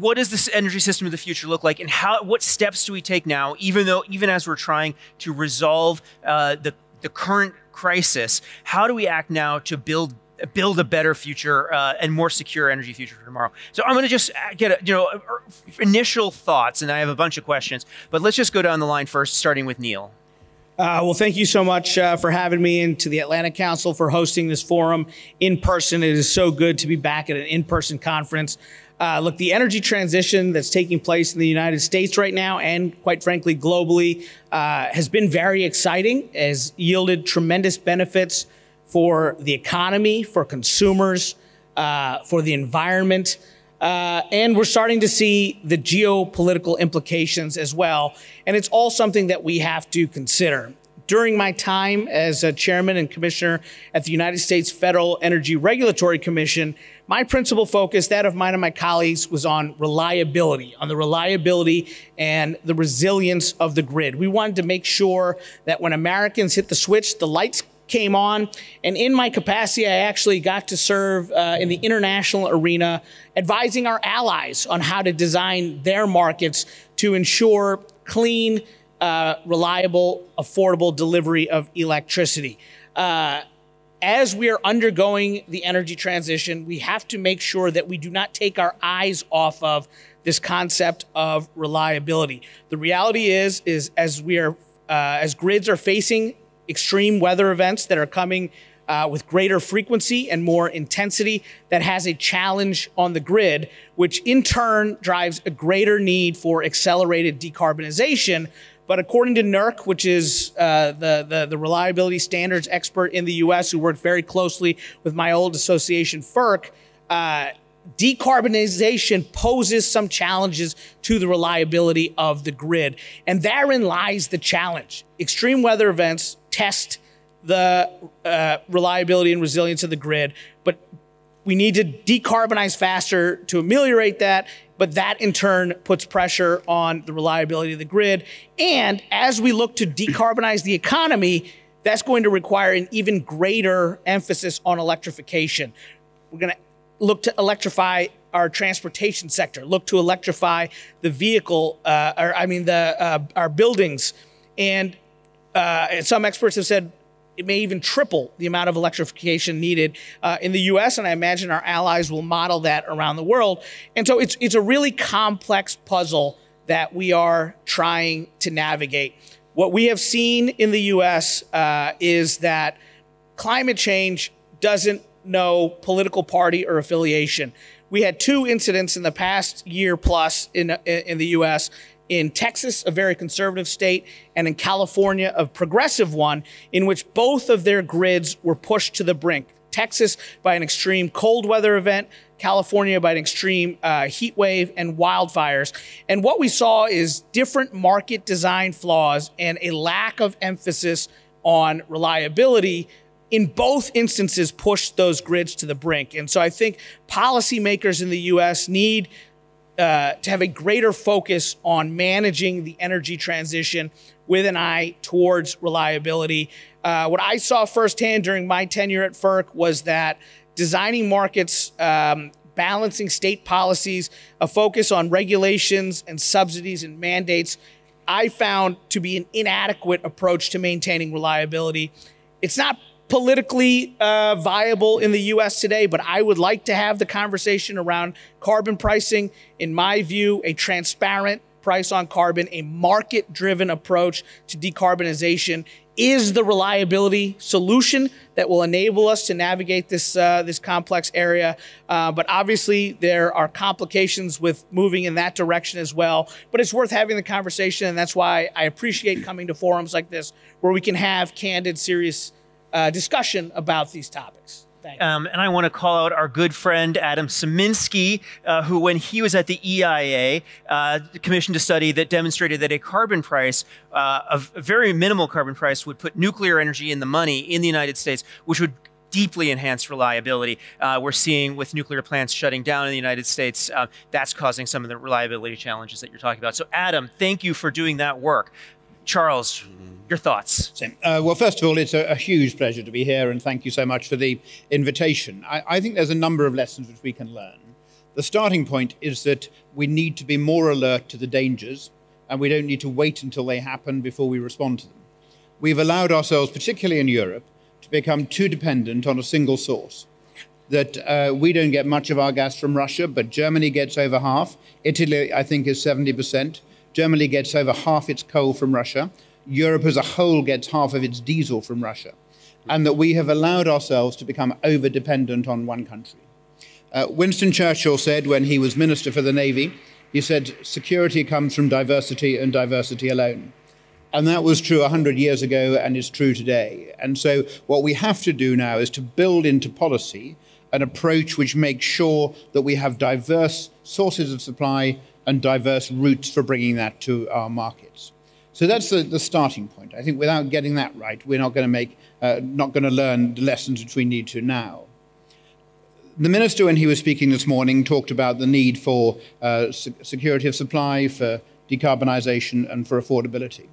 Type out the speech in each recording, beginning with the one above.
what does this energy system of the future look like, and what steps do we take now, even as we're trying to resolve the current crisis? How do we act now to build a better future and more secure energy future for tomorrow? So I'm going to just get initial thoughts, and I have a bunch of questions, but let's just go down the line first, starting with Neil. Well, thank you so much for having me, and to the Atlantic Council for hosting this forum in person. It is so good to be back at an in-person conference. Look, the energy transition that's taking place in the United States right now, and quite frankly, globally, has been very exciting, has yielded tremendous benefits for the economy, for consumers, for the environment. And we're starting to see the geopolitical implications as well. And it's all something that we have to consider. During my time as a chairman and commissioner at the United States Federal Energy Regulatory Commission, my principal focus, that of mine and my colleagues, was on reliability, on the reliability and the resilience of the grid. We wanted to make sure that when Americans hit the switch, the lights came on. And in my capacity, I actually got to serve in the international arena, advising our allies on how to design their markets to ensure clean, reliable, affordable delivery of electricity. As we are undergoing the energy transition, we have to make sure that we do not take our eyes off of this concept of reliability. The reality is as grids are facing extreme weather events that are coming with greater frequency and more intensity, that has a challenge on the grid, which in turn drives a greater need for accelerated decarbonization. But according to NERC, which is the reliability standards expert in the US, who worked very closely with my old association, FERC, decarbonization poses some challenges to the reliability of the grid. And therein lies the challenge. Extreme weather events test the reliability and resilience of the grid, but we need to decarbonize faster to ameliorate that, but that in turn puts pressure on the reliability of the grid. And as we look to decarbonize the economy, that's going to require an even greater emphasis on electrification. We're going to look to electrify our transportation sector, look to electrify the vehicle, our buildings. And some experts have said it may even triple the amount of electrification needed in the US, and I imagine our allies will model that around the world. And so it's a really complex puzzle that we are trying to navigate. What we have seen in the US is that climate change doesn't know political party or affiliation. We had 2 incidents in the past year plus in the US, in Texas, a very conservative state, and in California, a progressive one, in which both of their grids were pushed to the brink. Texas by an extreme cold weather event, California by an extreme heat wave and wildfires. And what we saw is different market design flaws and a lack of emphasis on reliability in both instances pushed those grids to the brink. And so I think policymakers in the US need to have a greater focus on managing the energy transition with an eye towards reliability. What I saw firsthand during my tenure at FERC was that designing markets, balancing state policies, a focus on regulations and subsidies and mandates, I found to be an inadequate approach to maintaining reliability. It's not politically viable in the US today, but I would like to have the conversation around carbon pricing. In my view, a transparent price on carbon, a market-driven approach to decarbonization is the reliability solution that will enable us to navigate this complex area. But obviously, there are complications with moving in that direction as well. But it's worth having the conversation, and that's why I appreciate coming to forums like this, where we can have candid, serious discussion about these topics. Thank you. And I want to call out our good friend, Adam Szyminski, who, when he was at the EIA, commissioned a study that demonstrated that a carbon price, a very minimal carbon price, would put nuclear energy in the money in the United States, which would deeply enhance reliability. We're seeing with nuclear plants shutting down in the United States, that's causing some of the reliability challenges that you're talking about. So Adam, thank you for doing that work. Charles, your thoughts? Same. Well, first of all, it's a huge pleasure to be here, and thank you so much for the invitation. I think there's a number of lessons which we can learn. The starting point is that we need to be more alert to the dangers, and we don't need to wait until they happen before we respond to them. We've allowed ourselves, particularly in Europe, to become too dependent on a single source. That we don't get much of our gas from Russia, but Germany gets over half. Italy, I think, is 70%. Germany gets over half its coal from Russia. Europe as a whole gets half of its diesel from Russia. And that we have allowed ourselves to become over-dependent on one country. Winston Churchill said when he was Minister for the Navy, he said, security comes from diversity and diversity alone. And that was true 100 years ago and is true today. And so what we have to do now is to build into policy an approach which makes sure that we have diverse sources of supply and diverse routes for bringing that to our markets. So that's the starting point. I think without getting that right, we're not going to learn the lessons which we need to now. The minister, when he was speaking this morning, talked about the need for security of supply, for decarbonisation, and for affordability.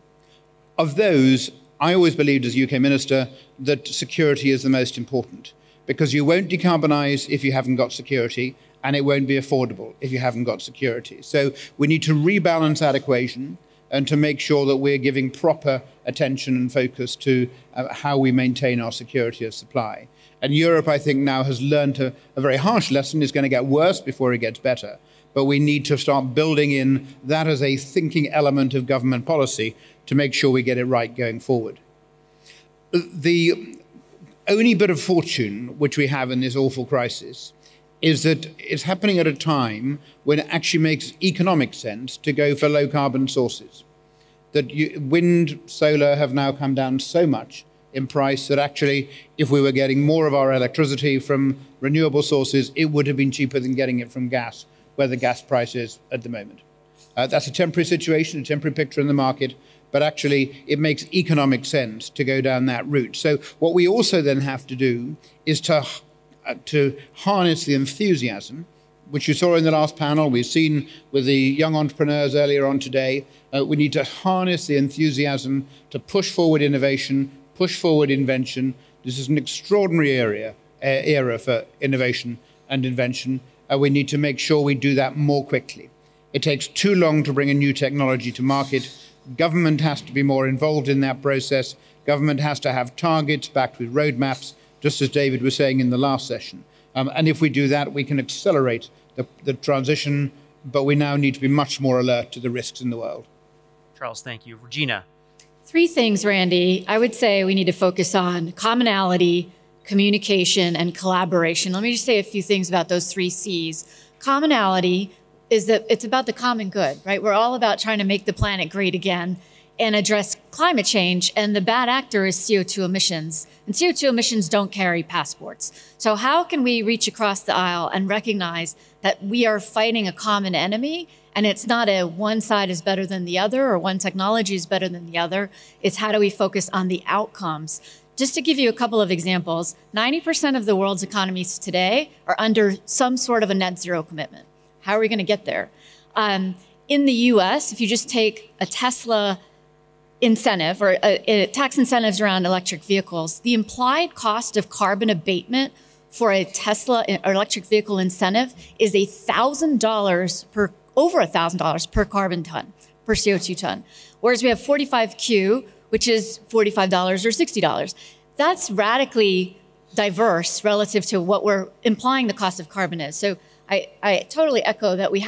Of those, I always believed as UK minister that security is the most important, because you won't decarbonise if you haven't got security, and it won't be affordable if you haven't got security. So we need to rebalance that equation and to make sure that we're giving proper attention and focus to how we maintain our security of supply. And Europe, I think, now has learned a very harsh lesson. It's going to get worse before it gets better. But we need to start building in that as a thinking element of government policy to make sure we get it right going forward. The only bit of fortune which we have in this awful crisis is that it's happening at a time when it actually makes economic sense to go for low carbon sources. That wind, solar have now come down so much in price that actually, if we were getting more of our electricity from renewable sources, it would have been cheaper than getting it from gas, where the gas price is at the moment. That's a temporary situation, a temporary picture in the market, but actually it makes economic sense to go down that route. So what we also then have to do is to harness the enthusiasm, which you saw in the last panel, we've seen with the young entrepreneurs earlier on today. We need to harness the enthusiasm to push forward innovation, push forward invention. This is an extraordinary era for innovation and invention. We need to make sure we do that more quickly. It takes too long to bring a new technology to market. Government has to be more involved in that process. Government has to have targets backed with roadmaps, just as David was saying in the last session. And if we do that, we can accelerate the transition, but we now need to be much more alert to the risks in the world. Charles, thank you. Regina. 3 things, Randy. I would say we need to focus on commonality, communication, and collaboration. Let me just say a few things about those 3 C's. Commonality is that it's about the common good, right? We're all about trying to make the planet great again and address climate change, and the bad actor is CO2 emissions. And CO2 emissions don't carry passports. So how can we reach across the aisle and recognize that we are fighting a common enemy, and it's not a one side is better than the other or one technology is better than the other. It's how do we focus on the outcomes. Just to give you a couple of examples, 90% of the world's economies today are under some sort of a net zero commitment. How are we going to get there? In the US, if you just take a Tesla incentive or tax incentives around electric vehicles, the implied cost of carbon abatement for a Tesla or electric vehicle incentive is over $1,000 per carbon ton, per CO2 ton. Whereas we have 45Q, which is $45 or $60. That's radically diverse relative to what we're implying the cost of carbon is. So I totally echo that we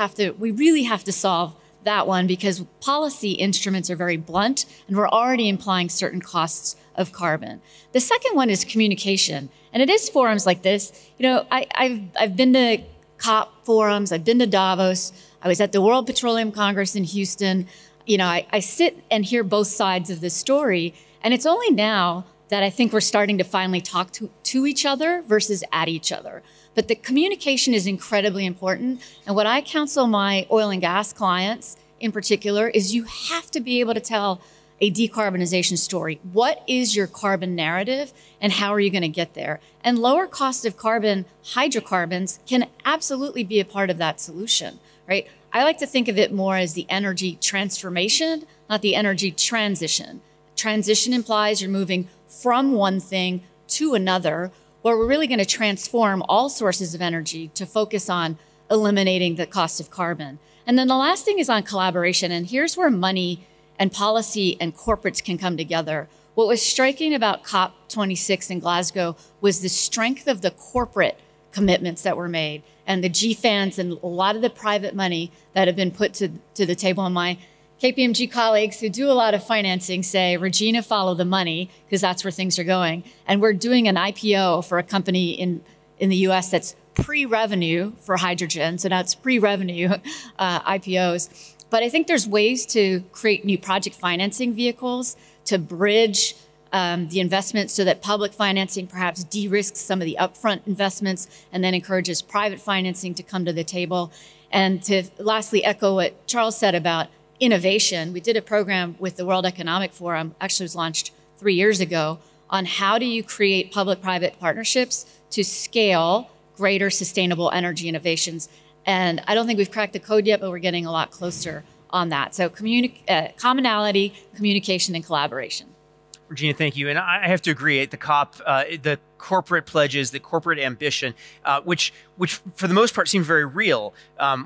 really have to solve that one, because policy instruments are very blunt and we're already implying certain costs of carbon. The second one is communication. And it is forums like this. You know, I've been to COP forums, I've been to Davos, I was at the World Petroleum Congress in Houston. You know, I sit and hear both sides of the story. And it's only now that I think we're starting to finally talk to each other versus at each other. But the communication is incredibly important. And what I counsel my oil and gas clients in particular is you have to be able to tell a decarbonization story. What is your carbon narrative and how are you going to get there? And lower cost of carbon, hydrocarbons, can absolutely be a part of that solution, right? I like to think of it more as the energy transformation, not the energy transition. Transition implies you're moving from one thing to another, where we're really going to transform all sources of energy to focus on eliminating the cost of carbon. And then the last thing is on collaboration. And here's where money and policy and corporates can come together. What was striking about COP26 in Glasgow was the strength of the corporate commitments that were made and the GFANs and a lot of the private money that have been put to the table. And my KPMG colleagues who do a lot of financing say, Regina, follow the money, because that's where things are going. And we're doing an IPO for a company in the US that's pre-revenue for hydrogen. So now it's pre-revenue IPOs. But I think there's ways to create new project financing vehicles to bridge the investments so that public financing perhaps de-risks some of the upfront investments and then encourages private financing to come to the table. And to lastly echo what Charles said about innovation, we did a program with the World Economic Forum, actually was launched 3 years ago, on how do you create public-private partnerships to scale greater sustainable energy innovations. And I don't think we've cracked the code yet, but we're getting a lot closer on that. So commonality, communication, and collaboration. Regina, thank you. And I have to agree, at the COP, the corporate pledges, the corporate ambition, which for the most part seemed very real,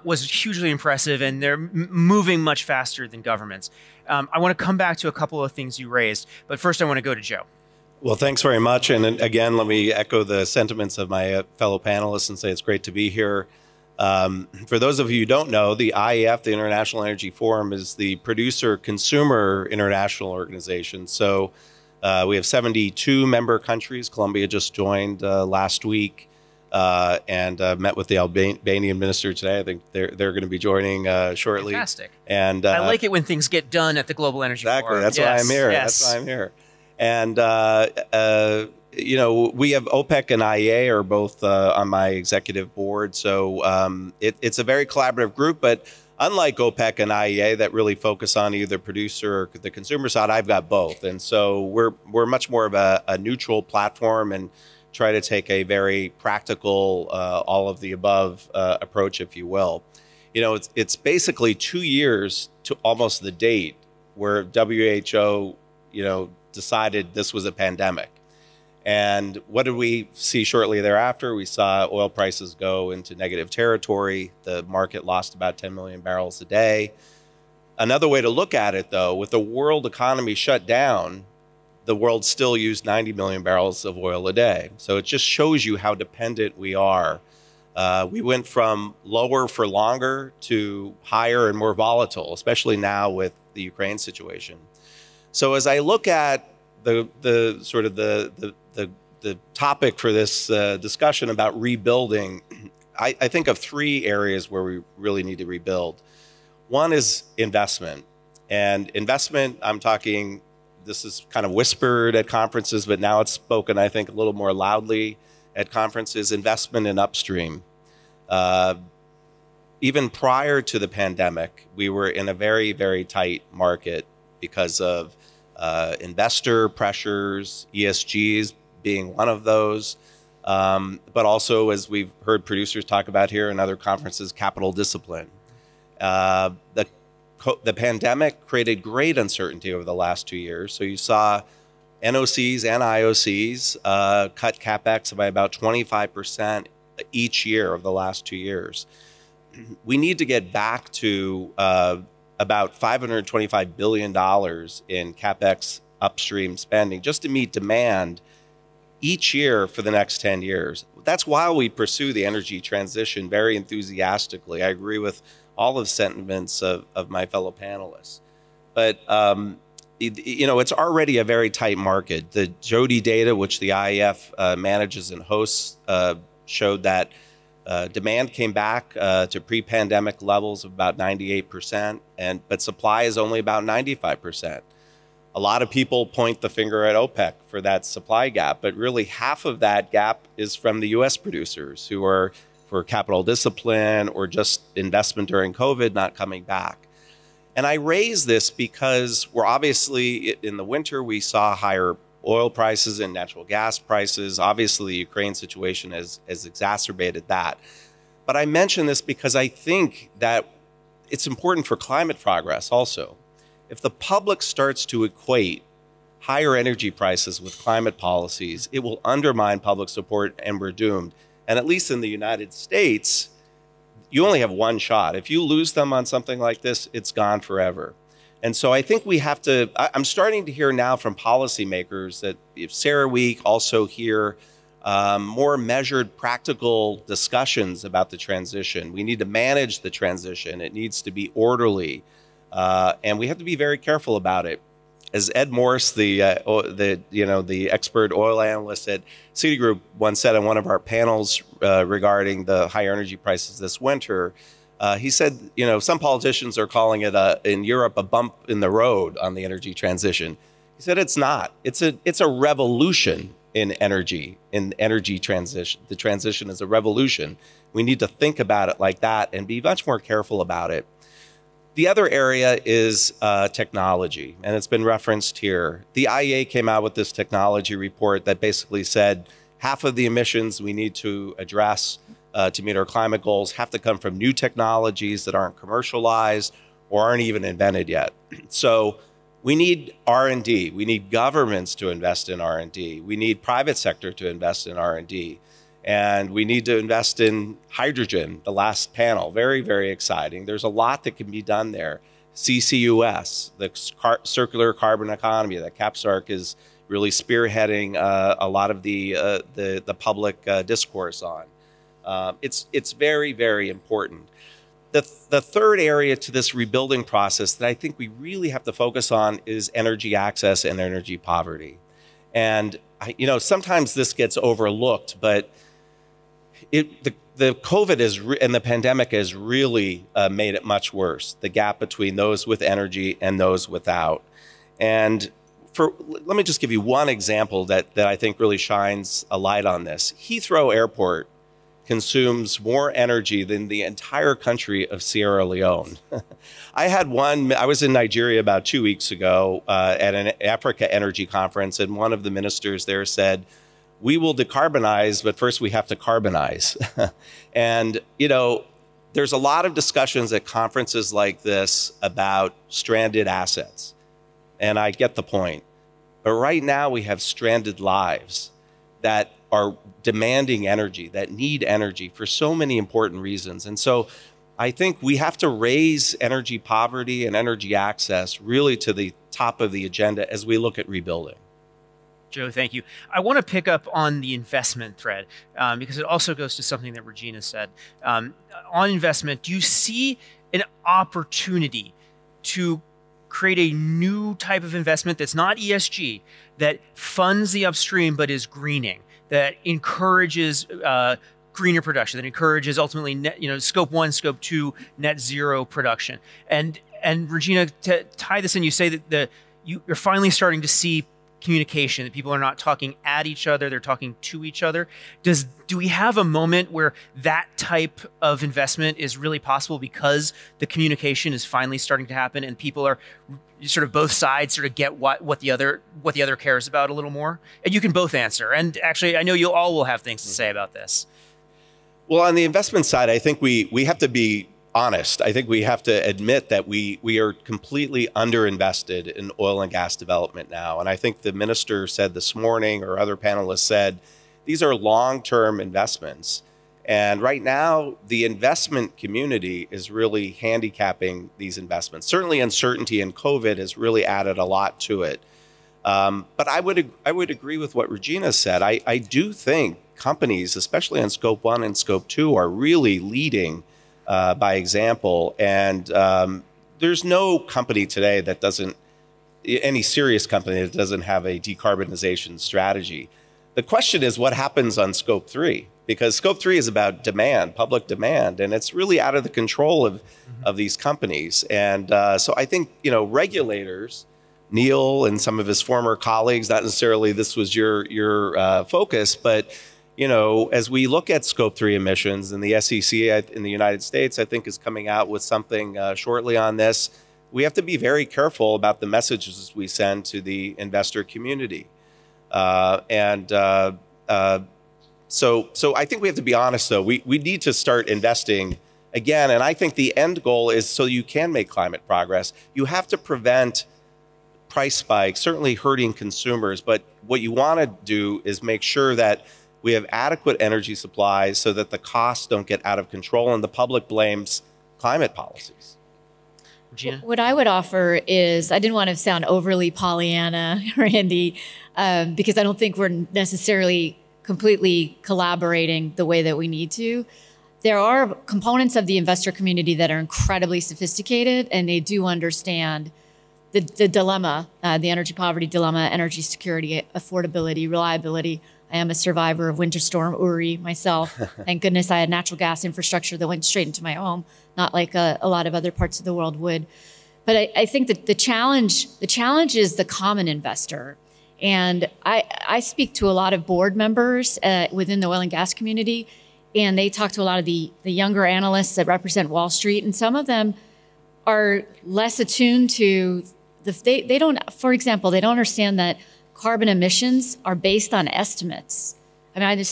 was hugely impressive, and they're moving much faster than governments. I want to come back to a couple of things you raised, but first I want to go to Joe. Well, thanks very much. And again, let me echo the sentiments of my fellow panelists and say it's great to be here. For those of you who don't know, the IEF, the International Energy Forum, is the producer-consumer international organization. So we have 72 member countries. Colombia just joined last week and met with the Albanian minister today. I think they're going to be joining shortly. Fantastic. And I like it when things get done at the Global Energy Forum. That's why I'm here. Yes. That's why I'm here. And you know, we have OPEC and IEA are both on my executive board. So it's a very collaborative group, but unlike OPEC and IEA that really focus on either producer or the consumer side, I've got both. And so we're much more of a neutral platform and try to take a very practical, all of the above approach, if you will. You know, it's basically 2 years to almost the date where WHO, you know, decided this was a pandemic. And what did we see shortly thereafter? We saw oil prices go into negative territory. The market lost about 10 million barrels a day. Another way to look at it, though, with the world economy shut down, the world still used 90 million barrels of oil a day. So it just shows you how dependent we are. We went from lower for longer to higher and more volatile, especially now with the Ukraine situation. So as I look at the sort of the topic for this discussion about rebuilding, I think of 3 areas where we really need to rebuild. One is investment. And investment, I'm talking, this is kind of whispered at conferences, but now it's spoken, I think, a little more loudly at conferences, investment in upstream. Even prior to the pandemic, we were in a very, very tight market because of investor pressures, ESGs being one of those, but also, as we've heard producers talk about here in other conferences, capital discipline. The pandemic created great uncertainty over the last 2 years. So you saw NOCs and IOCs cut CapEx by about 25% each year over the last 2 years. We need to get back to about $525 billion in CapEx upstream spending just to meet demand each year for the next 10 years. That's why we pursue the energy transition very enthusiastically. I agree with all of the sentiments of my fellow panelists. But, you know, it's already a very tight market. The Jody data, which the IEF manages and hosts, showed that demand came back to pre-pandemic levels of about 98%, but supply is only about 95%. A lot of people point the finger at OPEC for that supply gap, but really half of that gap is from the US producers who are, for capital discipline or just investment during COVID, not coming back. And I raise this because we're obviously, in the winter, we saw higher oil prices and natural gas prices. Obviously, the Ukraine situation has exacerbated that. But I mention this because I think that it's important for climate progress also. If the public starts to equate higher energy prices with climate policies, it will undermine public support and we're doomed. And at least in the United States, you only have one shot. If you lose them on something like this, it's gone forever. And so I think we have to, I'm starting to hear now from policymakers that if CERAWeek also hear more measured, practical discussions about the transition. We need to manage the transition. It needs to be orderly. And we have to be very careful about it. As Ed Morse, the expert oil analyst at Citigroup once said on one of our panels regarding the higher energy prices this winter, he said, some politicians are calling it in Europe a bump in the road on the energy transition. He said it's not. It's a revolution in energy transition. The transition is a revolution. We need to think about it like that and be much more careful about it. The other area is technology, and it's been referenced here. The IEA came out with this technology report that basically said half of the emissions we need to address to meet our climate goals have to come from new technologies that aren't commercialized or aren't even invented yet. So we need R&D. We need governments to invest in R&D. We need private sector to invest in R&D. And we need to invest in hydrogen, the last panel. Very, very exciting. There's a lot that can be done there. CCUS, the circular carbon economy that CAPSARC is really spearheading a lot of the public discourse on. It's very, very important. The third area to this rebuilding process that I think we really have to focus on is energy access and energy poverty. And sometimes this gets overlooked, but the COVID and the pandemic has really made it much worse, the gap between those with energy and those without. And let me just give you one example that I think really shines a light on this. Heathrow Airport consumes more energy than the entire country of Sierra Leone. I was in Nigeria about 2 weeks ago at an Africa Energy Conference, and one of the ministers there said, we will decarbonize, but first we have to carbonize. And, there's a lot of discussions at conferences like this about stranded assets. And I get the point. But right now we have stranded lives that are demanding energy, that need energy for so many important reasons. And so I think we have to raise energy poverty and energy access really to the top of the agenda as we look at rebuilding. Joe, thank you. I want to pick up on the investment thread because it also goes to something that Regina said. On investment, do you see an opportunity to create a new type of investment that's not ESG, that funds the upstream but is greening, that encourages greener production, that encourages ultimately scope 1, scope 2, net zero production? And Regina, to tie this in, you say that you're finally starting to see communication, that people are not talking at each other, they're talking to each other. Do we have a moment where that type of investment is really possible because the communication is finally starting to happen and people are sort of both sides sort of get what the other cares about a little more? And you can both answer. And actually, I know you all will have things to say about this. Well, on the investment side, I think we have to be honest. I think we have to admit that we are completely underinvested in oil and gas development now. And I think the minister said this morning, or other panelists said, these are long-term investments. And right now, the investment community is really handicapping these investments. Certainly uncertainty in COVID has really added a lot to it. But I would agree with what Regina said. I do think companies, especially on scope 1 and scope 2, are really leading by example. And there's no company today that doesn't, any serious company that doesn't have a decarbonization strategy. The question is what happens on scope 3? Because scope 3 is about demand, public demand, and it's really out of the control of these companies. And so I think, regulators, Neil and some of his former colleagues, not necessarily this was your focus, but as we look at scope 3 emissions, and the SEC in the United States, I think, is coming out with something shortly on this, we have to be very careful about the messages we send to the investor community. So I think we have to be honest, though. We need to start investing again. And I think the end goal is so you can make climate progress. You have to prevent price spikes, certainly hurting consumers. But what you want to do is make sure that we have adequate energy supplies so that the costs don't get out of control and the public blames climate policies. Regina? What I would offer is, I didn't want to sound overly Pollyanna, Randy, because I don't think we're necessarily completely collaborating the way that we need to. There are components of the investor community that are incredibly sophisticated, and they do understand the dilemma, the energy poverty dilemma, energy security, affordability, reliability. I am a survivor of Winter Storm Uri myself. Thank goodness I had natural gas infrastructure that went straight into my home, not like a lot of other parts of the world would. But I think that the challenge is the common investor. And I speak to a lot of board members within the oil and gas community, and they talk to a lot of the younger analysts that represent Wall Street, and some of them are less attuned to they don't, for example, they don't understand that carbon emissions are based on estimates. I mean,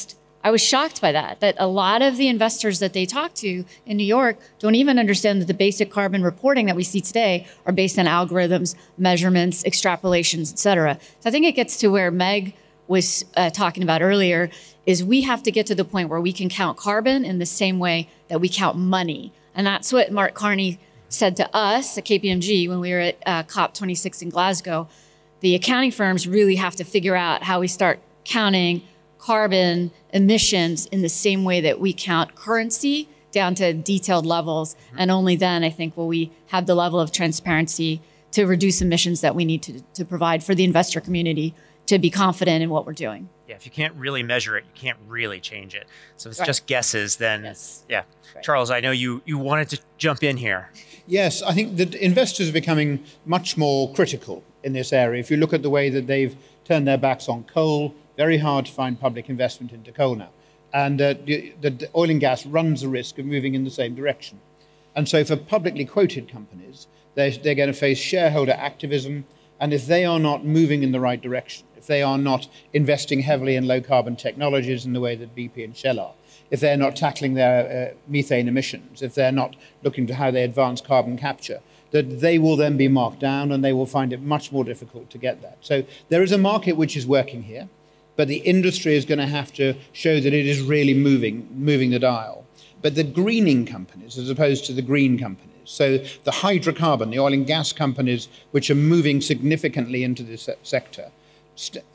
I was shocked by that a lot of the investors that they talk to in New York don't even understand that the basic carbon reporting that we see today are based on algorithms, measurements, extrapolations, et cetera. So I think it gets to where Meg was talking about earlier, is we have to get to the point where we can count carbon in the same way that we count money. And that's what Mark Carney said to us at KPMG when we were at COP26 in Glasgow. The accounting firms really have to figure out how we start counting carbon emissions in the same way that we count currency down to detailed levels. And only then, I think, will we have the level of transparency to reduce emissions that we need to provide for the investor community to be confident in what we're doing. Yeah, if you can't really measure it, you can't really change it. So if it's just guesses, then yeah. Right. Charles, I know you wanted to jump in here. Yes, I think that investors are becoming much more critical in this area. If you look at the way that they've turned their backs on coal, very hard to find public investment into coal now. And the oil and gas runs the risk of moving in the same direction. And so for publicly quoted companies, they're going to face shareholder activism. And if they are not moving in the right direction, if they are not investing heavily in low carbon technologies in the way that BP and Shell are, if they're not tackling their methane emissions, if they're not looking to how they advance carbon capture, that they will then be marked down and they will find it much more difficult to get that. So there is a market which is working here, but the industry is going to have to show that it is really moving the dial. But the greening companies, as opposed to the green companies, so the hydrocarbon, the oil and gas companies, which are moving significantly into this sector,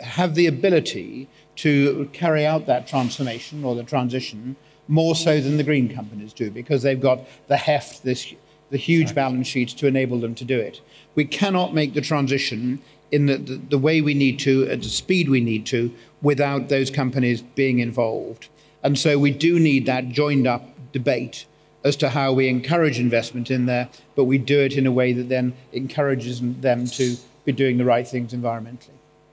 have the ability to carry out that transformation or the transition more so than the green companies do, because they've got the heft, the huge balance sheets to enable them to do it. We cannot make the transition in the way we need to, at the speed we need to, without those companies being involved. And so we do need that joined up debate as to how we encourage investment in there, but we do it in a way that then encourages them to be doing the right things environmentally.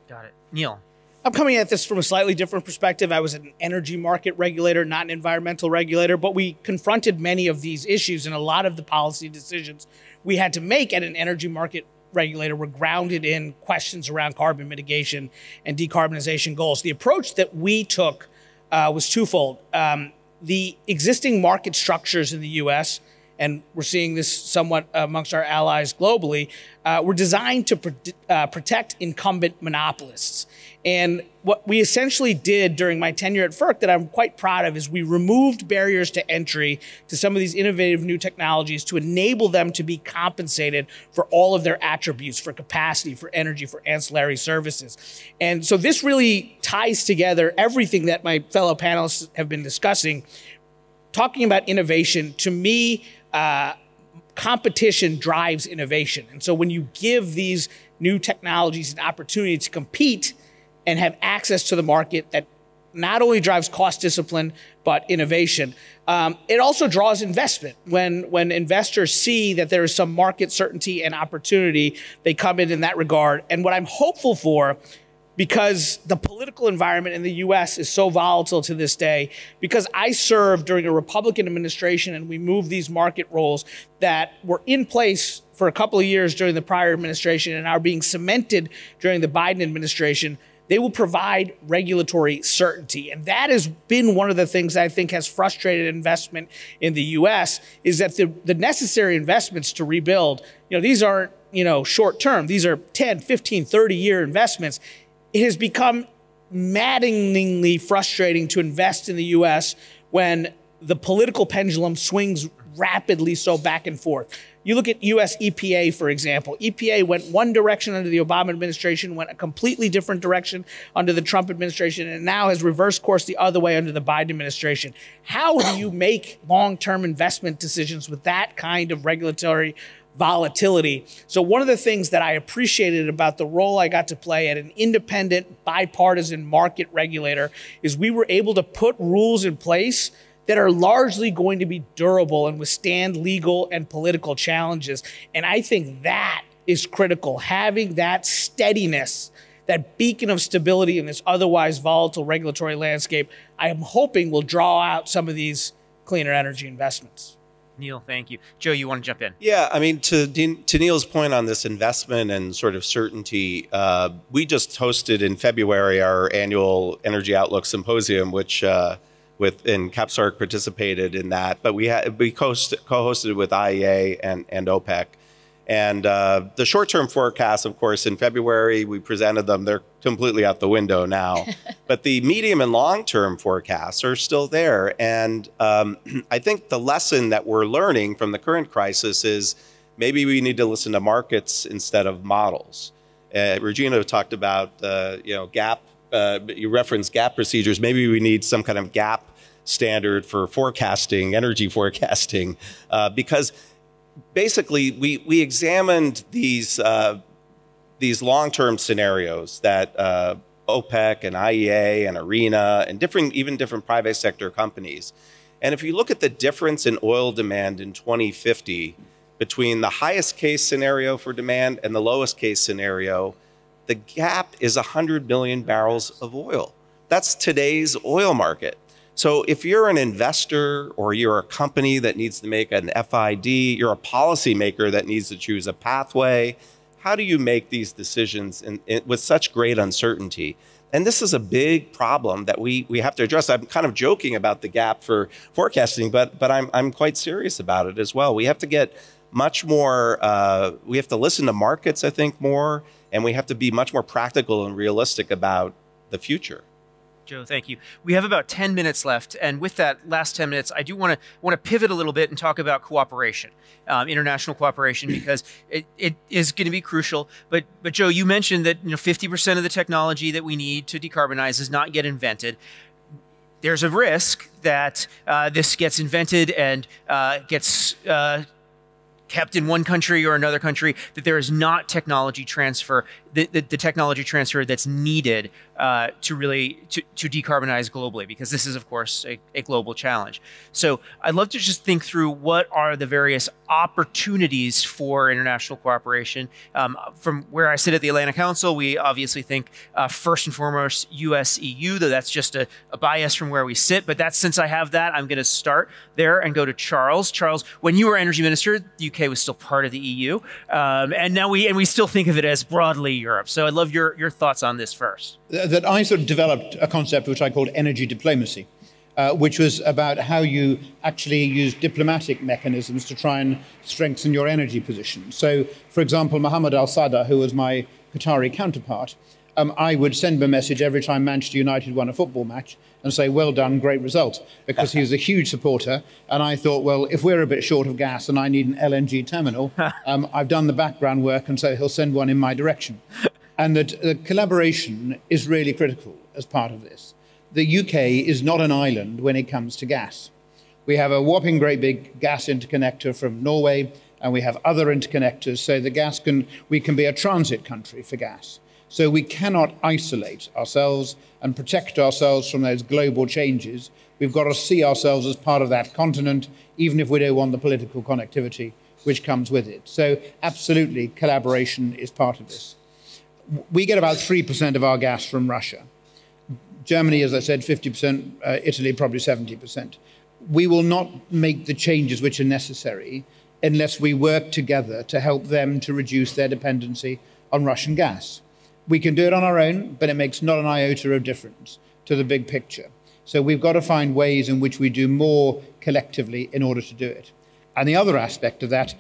Got it. Neil. I'm coming at this from a slightly different perspective. I was an energy market regulator, not an environmental regulator, but we confronted many of these issues, and a lot of the policy decisions we had to make at an energy market regulator were grounded in questions around carbon mitigation and decarbonization goals. The approach that we took was twofold. The existing market structures in the U.S., and we're seeing this somewhat amongst our allies globally, were designed to protect incumbent monopolists. And what we essentially did during my tenure at FERC that I'm quite proud of is we removed barriers to entry to some of these innovative new technologies to enable them to be compensated for all of their attributes, for capacity, for energy, for ancillary services. And so this really ties together everything that my fellow panelists have been discussing. Talking about innovation, to me, competition drives innovation. And so when you give these new technologies an opportunity to compete and have access to the market, that not only drives cost discipline, but innovation. It also draws investment. When investors see that there is some market certainty and opportunity, they come in that regard. And what I'm hopeful for, because the political environment in the U.S. is so volatile to this day, because I served during a Republican administration and we moved these market rules that were in place for a couple of years during the prior administration and are being cemented during the Biden administration, they will provide regulatory certainty. And that has been one of the things I think has frustrated investment in the U.S. is that the necessary investments to rebuild, these aren't, short term. These are 10, 15, 30-year investments. It has become maddeningly frustrating to invest in the U.S. when the political pendulum swings rapidly so back and forth. You look at U.S. EPA, for example. EPA went one direction under the Obama administration, went a completely different direction under the Trump administration, and now has reversed course the other way under the Biden administration. How do you make long-term investment decisions with that kind of regulatory volatility? So one of the things that I appreciated about the role I got to play at an independent, bipartisan market regulator is we were able to put rules in place that are largely going to be durable and withstand legal and political challenges. And I think that is critical, having that steadiness, that beacon of stability in this otherwise volatile regulatory landscape, I am hoping will draw out some of these cleaner energy investments. Neil, thank you. Joe, you want to jump in? Yeah, I mean, to Neil's point on this investment and sort of certainty, we just hosted in February our annual Energy Outlook Symposium, which and CapSARC participated in that, but we co-hosted it with IEA and OPEC. And the short-term forecasts, of course, in February, we presented them. They're completely out the window now. But the medium and long-term forecasts are still there. And I think the lesson that we're learning from the current crisis is maybe we need to listen to markets instead of models. Regina talked about, gap. You referenced gap procedures. Maybe we need some kind of gap standard for forecasting, energy forecasting, because basically we examined these long-term scenarios that OPEC and IEA and ARENA and even different private sector companies. And if you look at the difference in oil demand in 2050 between the highest case scenario for demand and the lowest case scenario, the gap is 100 million barrels of oil. That's today's oil market. So if you're an investor or you're a company that needs to make an FID, you're a policymaker that needs to choose a pathway, how do you make these decisions with such great uncertainty? And this is a big problem that we have to address. I'm kind of joking about the gap for forecasting, but I'm quite serious about it as well. We have to get much more, we have to listen to markets, I think, more, and we have to be much more practical and realistic about the future. Joe, thank you. We have about 10 minutes left, and with that last 10 minutes, I do want to pivot a little bit and talk about cooperation, international cooperation, because it is going to be crucial. But Joe, you mentioned that 50% of the technology that we need to decarbonize is not yet invented. There's a risk that this gets invented and gets kept in one country or another country, that there is not technology transfer, the technology transfer that's needed to really to decarbonize globally, because this is, of course, a global challenge. So I'd love to just think through what are the various opportunities for international cooperation. From where I sit at the Atlantic Council, we obviously think first and foremost US-EU, though that's just a bias from where we sit. But that's, since I have that, I'm going to start there and go to Charles. Charles, when you were energy minister, the UK was still part of the EU, and now we still think of it as broadly Europe. So I'd love your thoughts on this first. That I sort of developed a concept which I called energy diplomacy, which was about how you actually use diplomatic mechanisms to try and strengthen your energy position. So, for example, Mohammed Al-Sadr, who was my Qatari counterpart, I would send him a message every time Manchester United won a football match and say, well done, great result, because he was a huge supporter. And I thought, well, if we're a bit short of gas and I need an LNG terminal, I've done the background work, and so he'll send one in my direction. And that the collaboration is really critical as part of this. The UK is not an island when it comes to gas. We have a whopping great big gas interconnector from Norway, and we have other interconnectors, so we can be a transit country for gas. So we cannot isolate ourselves and protect ourselves from those global changes. We've got to see ourselves as part of that continent, even if we don't want the political connectivity which comes with it. So absolutely, collaboration is part of this. We get about 3% of our gas from Russia. Germany, as I said, 50%, Italy probably 70%. We will not make the changes which are necessary unless we work together to help them to reduce their dependency on Russian gas. We can do it on our own, but it makes not an iota of difference to the big picture. So we've got to find ways in which we do more collectively in order to do it. And the other aspect of that,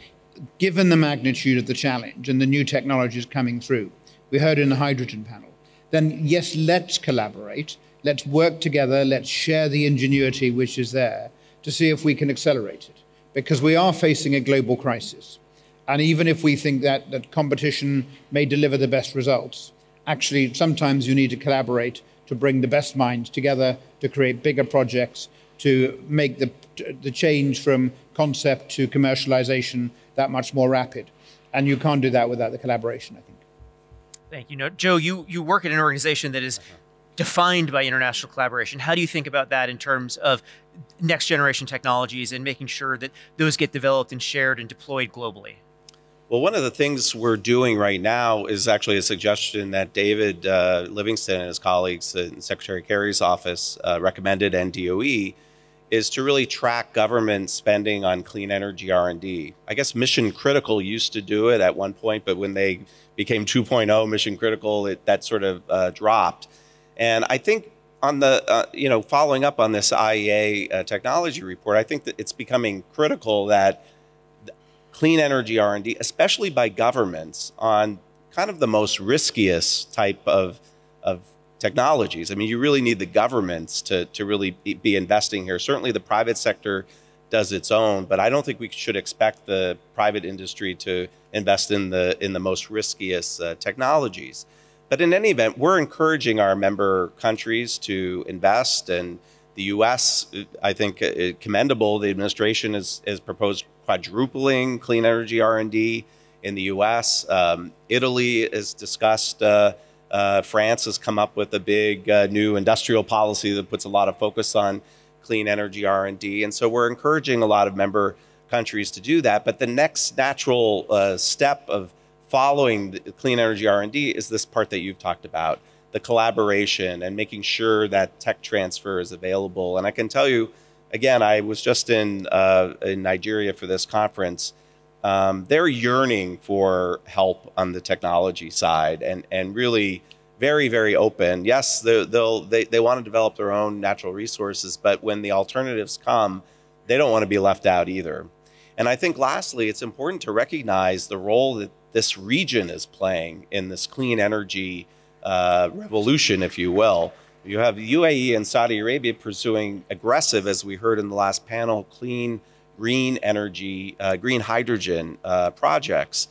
given the magnitude of the challenge and the new technologies coming through, we heard in the hydrogen panel, then yes, let's collaborate. Let's work together. Let's share the ingenuity which is there to see if we can accelerate it. Because we are facing a global crisis. And even if we think that competition may deliver the best results, actually, sometimes you need to collaborate to bring the best minds together to create bigger projects, to make the change from concept to commercialization that much more rapid. And you can't do that without the collaboration, I think. Thank you. Now, Joe, you work at an organization that is defined by international collaboration. How do you think about that in terms of next generation technologies and making sure that those get developed and shared and deployed globally? Well, one of the things we're doing right now is actually a suggestion that David Livingston and his colleagues in Secretary Kerry's office recommended, and DOE, is to really track government spending on clean energy R&D. I guess Mission Critical used to do it at one point, but when they became 2.0 Mission Critical, that sort of dropped. And I think on the, following up on this IEA technology report, I think that it's becoming critical that clean energy R&D, especially by governments on kind of the most riskiest type of technologies. I mean, you really need the governments to really be investing here. Certainly the private sector does its own, but I don't think we should expect the private industry to invest in the most riskiest technologies. But in any event, we're encouraging our member countries to invest, and the U.S., I think, commendable. The administration has proposed quadrupling clean energy R&D in the U.S. Italy is discussed. France has come up with a big new industrial policy that puts a lot of focus on clean energy R&D. And so we're encouraging a lot of member countries to do that. But the next natural step of following the clean energy R&D is this part that you've talked about, the collaboration and making sure that tech transfer is available. And I can tell you, again, I was just in Nigeria for this conference. They're yearning for help on the technology side and really very, very open. Yes, they want to develop their own natural resources, but when the alternatives come, they don't want to be left out either. And I think lastly, it's important to recognize the role that this region is playing in this clean energy revolution, if you will. You have the UAE and Saudi Arabia pursuing aggressive, as we heard in the last panel, clean green energy, green hydrogen projects.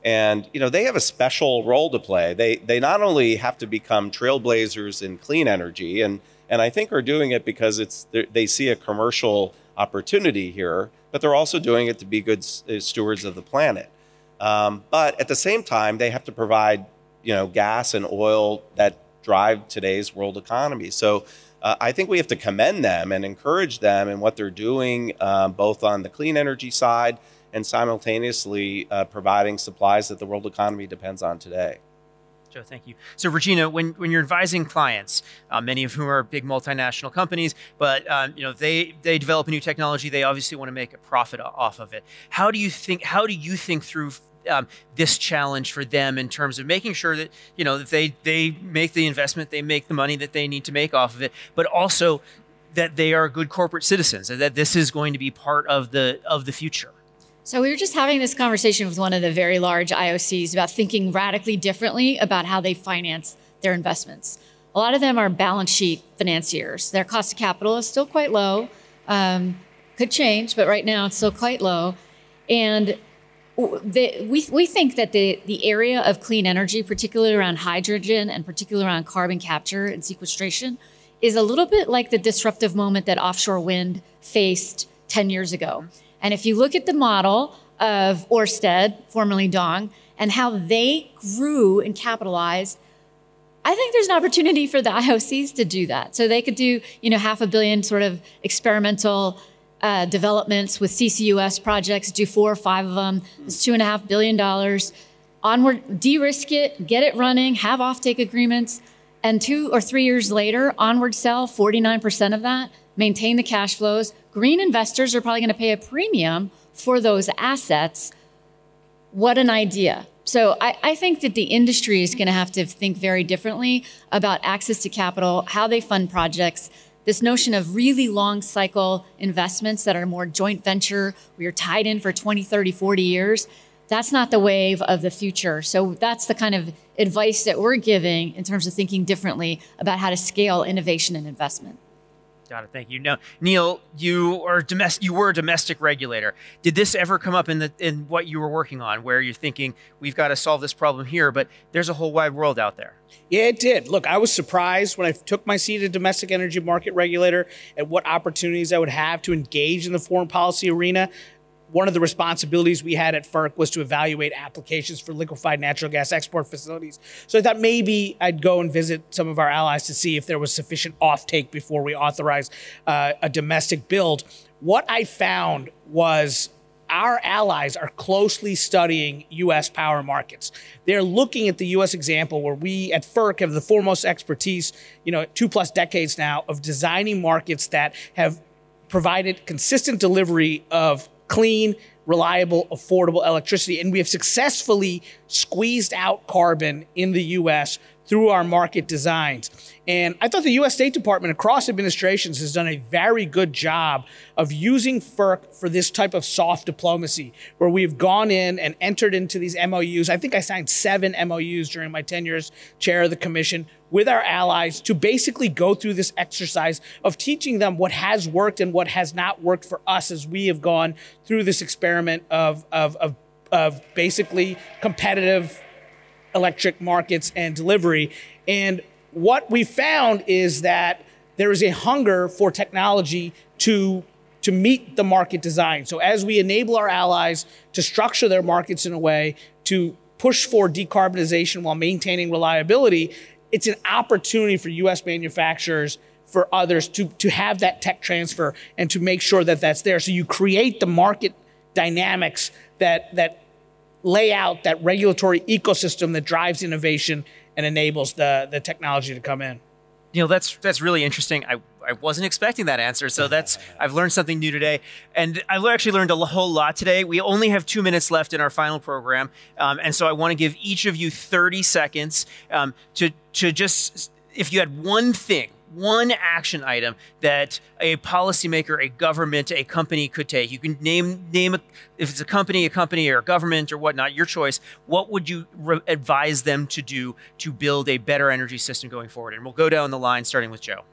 And, they have a special role to play. They not only have to become trailblazers in clean energy, and I think are doing it because they see a commercial opportunity here, but they're also doing it to be good stewards of the planet. But at the same time, they have to provide, gas and oil that drive today's world economy. So I think we have to commend them and encourage them in what they're doing, both on the clean energy side and simultaneously providing supplies that the world economy depends on today. Joe, thank you. So Regina, when you're advising clients, many of whom are big multinational companies, but they develop a new technology, they obviously want to make a profit off of it. How do you think through this challenge for them in terms of making sure that that they make the investment, they make the money that they need to make off of it, but also that they are good corporate citizens and that this is going to be part of the future? So we were just having this conversation with one of the very large IOCs about thinking radically differently about how they finance their investments. A lot of them are balance sheet financiers. Their cost of capital is still quite low. Could change, but right now it's still quite low. And we think that the area of clean energy, particularly around hydrogen and particularly around carbon capture and sequestration, is a little bit like the disruptive moment that offshore wind faced 10 years ago. And if you look at the model of Ørsted, formerly Dong, and how they grew and capitalized, I think there's an opportunity for the IOCs to do that. So they could do, $500 million sort of experimental developments with CCUS projects, do 4 or 5 of them. It's $2.5 billion. Onward, de-risk it, get it running, have offtake agreements, and 2 or 3 years later, onward sell 49% of that, maintain the cash flows. Green investors are probably going to pay a premium for those assets. What an idea. So I think that the industry is going to have to think very differently about access to capital, how they fund projects, this notion of really long cycle investments that are more joint venture, where you're tied in for 20, 30, 40 years. That's not the wave of the future. So that's the kind of advice that we're giving in terms of thinking differently about how to scale innovation and investment. Got it. Thank you. Now, Neil, you were a domestic regulator. Did this ever come up in what you were working on, where you're thinking we've got to solve this problem here, but there's a whole wide world out there? Yeah, it did. Look, I was surprised when I took my seat as domestic energy market regulator at what opportunities I would have to engage in the foreign policy arena. One of the responsibilities we had at FERC was to evaluate applications for liquefied natural gas export facilities. So I thought maybe I'd go and visit some of our allies to see if there was sufficient offtake before we authorize a domestic build. What I found was our allies are closely studying U.S. power markets. They're looking at the U.S. example where we at FERC have the foremost expertise, 2+ decades now, of designing markets that have provided consistent delivery of clean, reliable, affordable electricity. And we have successfully squeezed out carbon in the U.S. through our market designs. And I thought the U.S. State Department across administrations has done a very good job of using FERC for this type of soft diplomacy, where we've gone in and entered into these MOUs. I think I signed 7 MOUs during my tenure as chair of the commission with our allies to basically go through this exercise of teaching them what has worked and what has not worked for us as we have gone through this experiment of basically competitive electric markets and delivery. And what we found is that there is a hunger for technology to meet the market design. So as we enable our allies to structure their markets in a way to push for decarbonization while maintaining reliability, it's an opportunity for U.S. manufacturers, for others to have that tech transfer and to make sure that that's there. So you create the market dynamics that lay out that regulatory ecosystem that drives innovation and enables the technology to come in. That's really interesting. I wasn't expecting that answer, so I've learned something new today, and I've actually learned a whole lot today. We only have 2 minutes left in our final program, and so I want to give each of you 30 seconds to just, if you had one action item that a policymaker, a government, a company could take. You can name it, if it's a company or a government or whatnot, your choice. What would you advise them to do to build a better energy system going forward? And we'll go down the line, starting with Joe.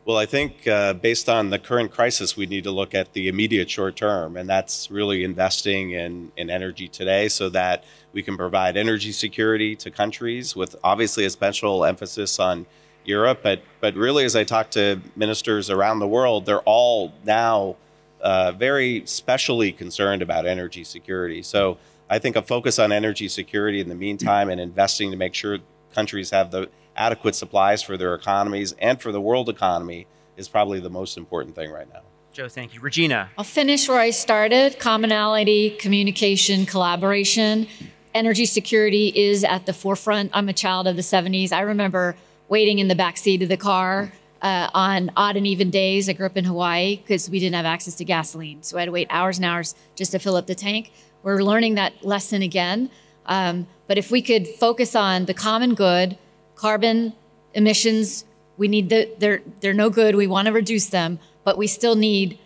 Well, I think based on the current crisis, we need to look at the immediate short term, and that's really investing in energy today so that we can provide energy security to countries, with obviously a special emphasis on Europe, but really, as I talk to ministers around the world, they're all now very specially concerned about energy security. So I think a focus on energy security in the meantime and investing to make sure countries have the adequate supplies for their economies and for the world economy is probably the most important thing right now. Joe, thank you. Regina. I'll finish where I started. Commonality, communication, collaboration. Energy security is at the forefront. I'm a child of the 70s. I remember waiting in the back seat of the car on odd and even days. I grew up in Hawaii because we didn't have access to gasoline. So I had to wait hours and hours just to fill up the tank. We're learning that lesson again. But if we could focus on the common good, carbon emissions, they're no good. We want to reduce them, but we still need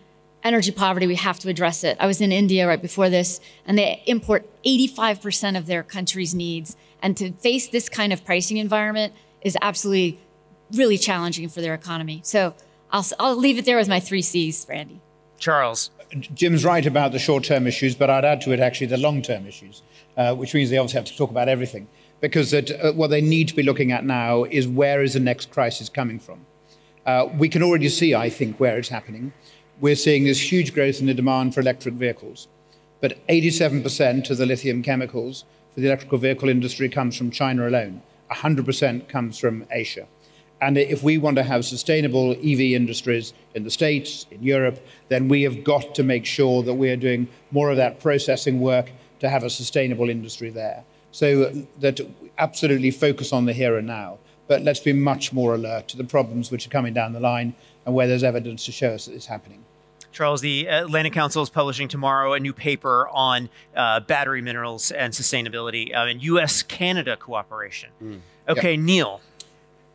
energy poverty. We have to address it. I was in India right before this, and they import 85% of their country's needs. And to face this kind of pricing environment is absolutely really challenging for their economy. So I'll leave it there with my 3 C's, Randy. Charles. Jim's right about the short-term issues, but I'd add to it actually the long-term issues, which means they obviously have to talk about everything. Because what they need to be looking at now is where is the next crisis coming from. We can already see, I think, where it's happening. We're seeing this huge growth in the demand for electric vehicles. But 87% of the lithium chemicals for the electrical vehicle industry comes from China alone. 100% comes from Asia. And if we want to have sustainable EV industries in the States, in Europe, then we have got to make sure that we are doing more of that processing work to have a sustainable industry there. So that absolutely focus on the here and now, but let's be much more alert to the problems which are coming down the line and where there's evidence to show us that it's happening. Charles, the Atlantic Council is publishing tomorrow a new paper on battery minerals and sustainability and U.S.-Canada cooperation. Okay, yep. Neil.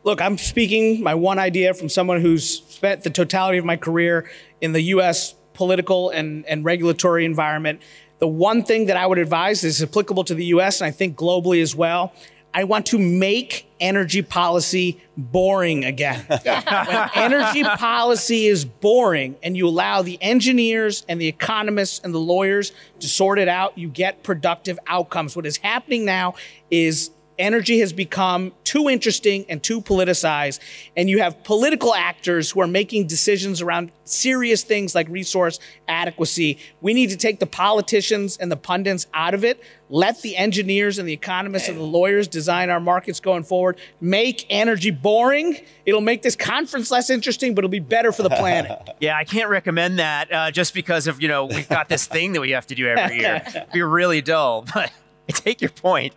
Look, I'm speaking my one idea from someone who's spent the totality of my career in the U.S. political and regulatory environment. The one thing that I would advise is applicable to the US and I think globally as well. I want to make energy policy boring again. When energy policy is boring and you allow the engineers and the economists and the lawyers to sort it out, you get productive outcomes. What is happening now is energy has become too interesting and too politicized, and you have political actors who are making decisions around serious things like resource adequacy. We need to take the politicians and the pundits out of it, let the engineers and the economists and the lawyers design our markets going forward, make energy boring. It'll make this conference less interesting, but it'll be better for the planet. Yeah, I can't recommend that just because of, we've got this thing that we have to do every year. It'd be really dull, but I take your point.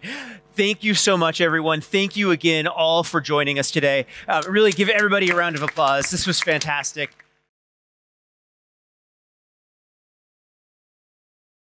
Thank you so much, everyone. Thank you again all for joining us today. Really give everybody a round of applause. This was fantastic.